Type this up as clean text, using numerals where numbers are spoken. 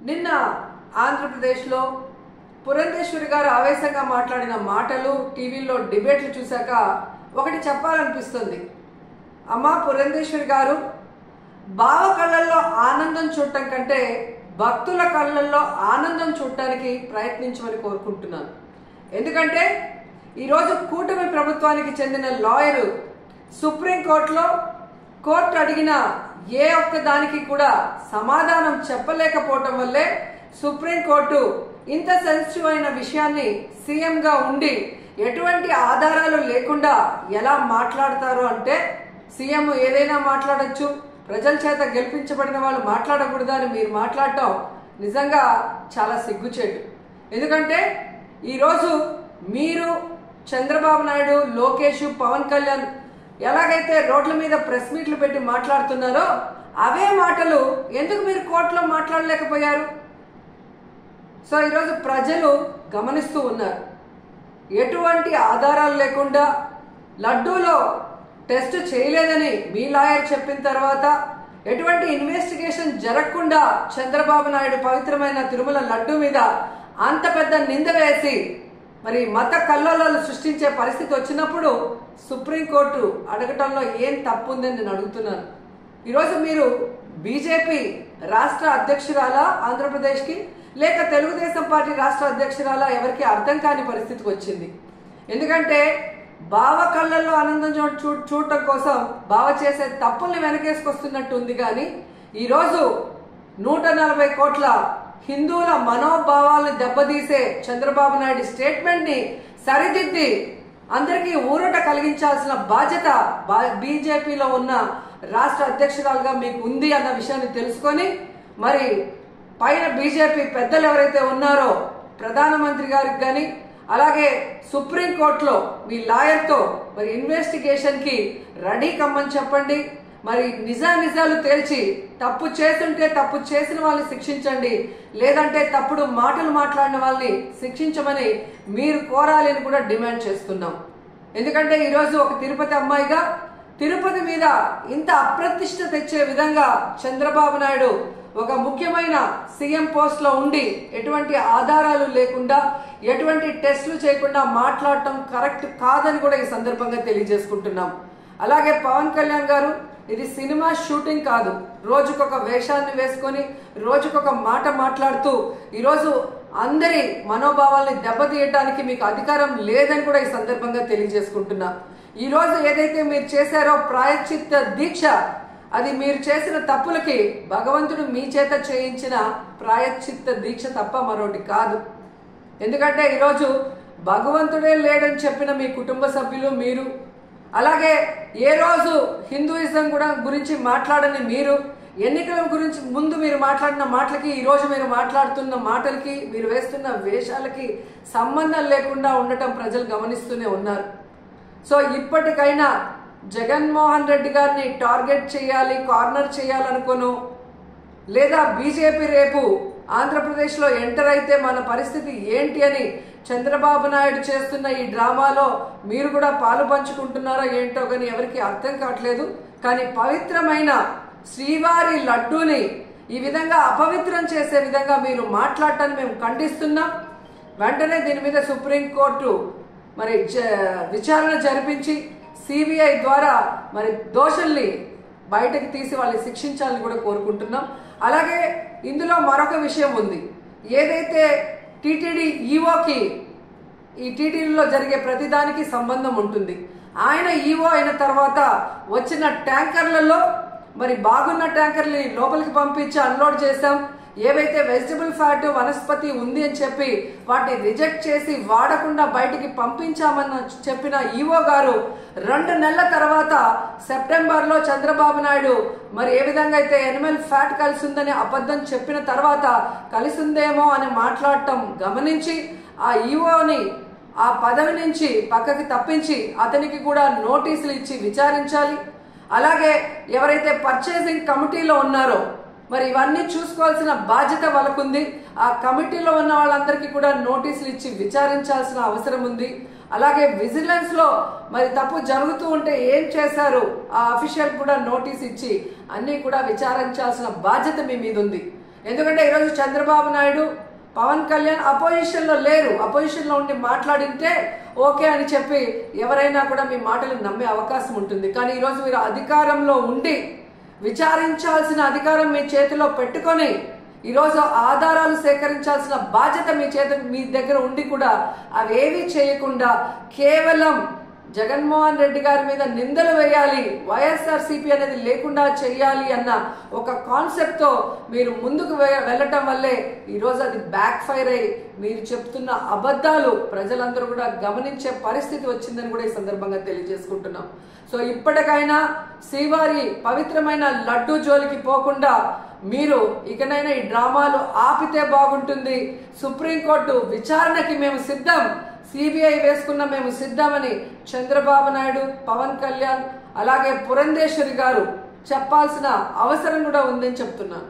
నిన్న ఆంధ్రప్రదేశ్లో పురంధేశ్వరి గారు ఆవేశంగా మాట్లాడిన మాటలు టీవీలో డిబేట్లు చూశాక ఒకటి చెప్పాలనిపిస్తుంది. అమ్మా పురంధేశ్వరి గారు, బావ కళ్ళల్లో ఆనందం చూడటం కంటే భక్తుల కళ్ళల్లో ఆనందం చూడటానికి ప్రయత్నించమని కోరుకుంటున్నాను. ఎందుకంటే ఈరోజు కూటమి ప్రభుత్వానికి చెందిన లాయరు సుప్రీంకోర్టులో కోర్టు అడిగిన ఏ ఒక్క దానికి కూడా సమాధానం చెప్పలేకపోవటం వల్లే సుప్రీంకోర్టు ఇంత సెన్సిటివ్ అయిన విషయాన్ని సీఎంగా ఉండి ఎటువంటి ఆధారాలు లేకుండా ఎలా మాట్లాడతారు అంటే, సీఎం ఏదైనా మాట్లాడచ్చు, ప్రజల చేత గెలిపించబడిన వాళ్ళు మాట్లాడకూడదు అని మీరు మాట్లాడటం నిజంగా చాలా సిగ్గుచేటు. ఎందుకంటే ఈరోజు మీరు చంద్రబాబు నాయుడు, లోకేష్, పవన్ కళ్యాణ్ ఎలాగైతే రోడ్ల మీద ప్రెస్ మీట్లు పెట్టి మాట్లాడుతున్నారో అవే మాటలు ఎందుకు మీరు కోర్టులో మాట్లాడలేకపోయారు? సో ఈరోజు ప్రజలు గమనిస్తూ ఉన్నారు. ఎటువంటి ఆధారాలు లేకుండా లడ్డూలో టెస్ట్ చేయలేదని మీ లాయర్ చెప్పిన తర్వాత, ఎటువంటి ఇన్వెస్టిగేషన్ జరగకుండా చంద్రబాబు నాయుడు పవిత్రమైన తిరుమల లడ్డూ మీద అంత పెద్ద నింద వేసి మరి మత కల్లోలాలు సృష్టించే పరిస్థితి వచ్చినప్పుడు సుప్రీంకోర్టు అడగటంలో ఏం తప్పు ఉందని నేను అడుగుతున్నాను. ఈరోజు మీరు బీజేపీ రాష్ట్ర అధ్యక్షురాలా ఆంధ్రప్రదేశ్కి, లేక తెలుగుదేశం పార్టీ రాష్ట్ర అధ్యక్షురాలా, ఎవరికి అర్థం కాని పరిస్థితికి వచ్చింది. ఎందుకంటే బావ కళ్ళల్లో ఆనందం చూడటం కోసం బావ చేసే తప్పుల్ని వెనకేసుకొస్తున్నట్టు ఉంది. కానీ ఈరోజు 140 కోట్ల హిందువుల మనోభావాలను దెబ్బతీసే చంద్రబాబు నాయుడు స్టేట్మెంట్ ని సరిదిద్ది అందరికీ ఊరట కలిగించాల్సిన బాధ్యత బీజేపీలో ఉన్న రాష్ట్ర అధ్యక్షురాలుగా మీకు ఉంది అన్న విషయాన్ని తెలుసుకొని, మరి పైన బీజేపీ పెద్దలు ఎవరైతే ఉన్నారో ప్రధానమంత్రి గారికి కానీ, అలాగే సుప్రీంకోర్టులో మీ లాయర్తో మరి ఇన్వెస్టిగేషన్ కి రెడీ కమ్మని చెప్పండి. మరి నిజాలు తేల్చి తప్పు చేస్తుంటే తప్పు చేసిన వాళ్ళని శిక్షించండి, లేదంటే తప్పుడు మాటలు మాట్లాడిన వాళ్ళని శిక్షించమని మీరు కోరాలని కూడా డిమాండ్ చేస్తున్నాం. ఎందుకంటే ఈరోజు ఒక తిరుపతి అమ్మాయిగా తిరుపతి మీద ఇంత అప్రతిష్ట తెచ్చే విధంగా చంద్రబాబు నాయుడు ఒక ముఖ్యమైన సీఎం పోస్ట్ లో ఉండి ఎటువంటి ఆధారాలు లేకుండా, ఎటువంటి టెస్టులు చేయకుండా మాట్లాడటం కరెక్ట్ కాదని కూడా ఈ సందర్భంగా తెలియజేసుకుంటున్నాం. అలాగే పవన్ కళ్యాణ్ గారు, ఇది సినిమా షూటింగ్ కాదు. రోజుకొక వేషాన్ని వేసుకొని రోజుకొక మాట మాట్లాడుతూ ఈరోజు అందరి మనోభావాల్ని దెబ్బతీయటానికి మీకు అధికారం లేదని కూడా ఈ సందర్భంగా తెలియజేసుకుంటున్నా. ఈ రోజు ఏదైతే మీరు చేశారో ప్రాయశ్చిత్త దీక్ష, అది మీరు చేసిన తప్పులకి భగవంతుడు మీ చేత చేయించిన ప్రాయశ్చిత్త దీక్ష తప్ప మరొకటి కాదు. ఎందుకంటే ఈరోజు భగవంతుడే లేడని చెప్పిన మీ కుటుంబ సభ్యులు, మీరు, అలాగే ఏ రోజు హిందూయిజం కూడా గురించి మాట్లాడని మీరు, ఎన్నికల గురించి ముందు మీరు మాట్లాడిన మాటలకి ఈ రోజు మీరు మాట్లాడుతున్న మాటలకి, మీరు వేస్తున్న వేషాలకి సంబంధం లేకుండా ఉండటం ప్రజలు గమనిస్తూనే ఉన్నారు. సో ఇప్పటికైనా జగన్మోహన్ రెడ్డి గారిని టార్గెట్ చేయాలి, కార్నర్ చేయాలనుకోను, లేదా బీజేపీ రేపు ఆంధ్రప్రదేశ్లో ఎంటర్ అయితే మన పరిస్థితి ఏంటి అని చంద్రబాబు నాయుడు చేస్తున్న ఈ డ్రామాలో మీరు కూడా పాలు పంచుకుంటున్నారో ఏంటో కానీ ఎవరికి అర్థం కావట్లేదు. కానీ పవిత్రమైన శ్రీవారి లడ్డూని ఈ విధంగా అపవిత్రం చేసే విధంగా మీరు మాట్లాడటాన్ని మేము ఖండిస్తున్నాం. వెంటనే దీని మీద సుప్రీంకోర్టు మరి విచారణ జరిపించి సిబిఐ ద్వారా మరి దోషుల్ని బయటకు తీసి వాళ్ళని శిక్షించాలని కూడా కోరుకుంటున్నాం. అలాగే ఇందులో మరొక విషయం ఉంది. ఏదైతే టీటీడీ ఈఓకి ఈ టీటీడీలో జరిగే ప్రతిదానికి సంబంధం ఉంటుంది. ఆయన ఈఓ అయిన తర్వాత వచ్చిన ట్యాంకర్లలో మరి బాగున్న ట్యాంకర్ని లోపలికి పంపించి అన్లోడ్ చేశాం. ఏవైతే వెజిటబుల్ ఫ్యాట్, వనస్పతి ఉంది అని చెప్పి వాటిని రిజెక్ట్ చేసి వాడకుండా బయటికి పంపించామని చెప్పిన ఈఓ గారు 2 నెలల తర్వాత సెప్టెంబర్లో చంద్రబాబు నాయుడు మరి ఏ విధంగా అయితే ఎనిమల్ ఫ్యాట్ కలిసి ఉందని అబద్ధం చెప్పిన తర్వాత కలిసి ఉందేమో అని మాట్లాడటం గమనించి ఆ ఈఓని ఆ పదవి నుంచి పక్కకి తప్పించి అతనికి కూడా నోటీసులు ఇచ్చి విచారించాలి. అలాగే ఎవరైతే పర్చేసింగ్ కమిటీలో ఉన్నారో మరి ఇవన్నీ చూసుకోవాల్సిన బాధ్యత వాళ్ళకుంది. ఆ కమిటీలో ఉన్న వాళ్ళందరికీ కూడా నోటీసులు ఇచ్చి విచారించాల్సిన అవసరం ఉంది. అలాగే విజిలెన్స్ లో మరి తప్పు జరుగుతూ ఉంటే ఏం చేశారు ఆ అఫీషియల్ కూడా నోటీస్ ఇచ్చి అన్ని కూడా విచారించాల్సిన బాధ్యత మీ మీద ఉంది. ఎందుకంటే ఈరోజు చంద్రబాబు నాయుడు, పవన్ కళ్యాణ్ అపోజిషన్లో లేరు. అపోజిషన్లో ఉండి మాట్లాడింటే ఓకే అని చెప్పి ఎవరైనా కూడా మీ మాటలు నమ్మే అవకాశం ఉంటుంది. కానీ ఈరోజు మీరు అధికారంలో ఉండి విచారించాల్సిన అధికారం మీ చేతిలో పెట్టుకొని ఈరోజు ఆధారాలు సేకరించాల్సిన బాధ్యత మీ దగ్గర ఉండి కూడా అవేవి చేయకుండా కేవలం జగన్మోహన్ రెడ్డి గారి మీద నిందలు వేయాలి, వైఎస్ఆర్సీపీ అనేది లేకుండా చేయాలి అన్న ఒక కాన్సెప్ట్తో మీరు ముందుకు వెళ్ళటం వల్లే ఈరోజు అది బ్యాక్ ఫైర్ అయ్యి మీరు చెప్తున్న అబద్ధాలు ప్రజలందరూ కూడా గమనించే పరిస్థితి వచ్చిందని కూడా ఈ సందర్భంగా తెలియజేసుకుంటున్నాం. సో ఇప్పటికైనా శ్రీవారి పవిత్రమైన లడ్డు జోలికి పోకుండా మీరు ఇకనైనా ఈ డ్రామాలు ఆపితే బాగుంటుంది. సుప్రీంకోర్టు విచారణకి మేము సిద్ధం, సిబిఐ వేసుకున్న మేము సిద్ధమని చంద్రబాబు నాయుడు, పవన్ కళ్యాణ్ అలాగే పురంధేశ్వరి గారు చెప్పాల్సిన అవసరం కూడా ఉందని చెప్తున్నాను.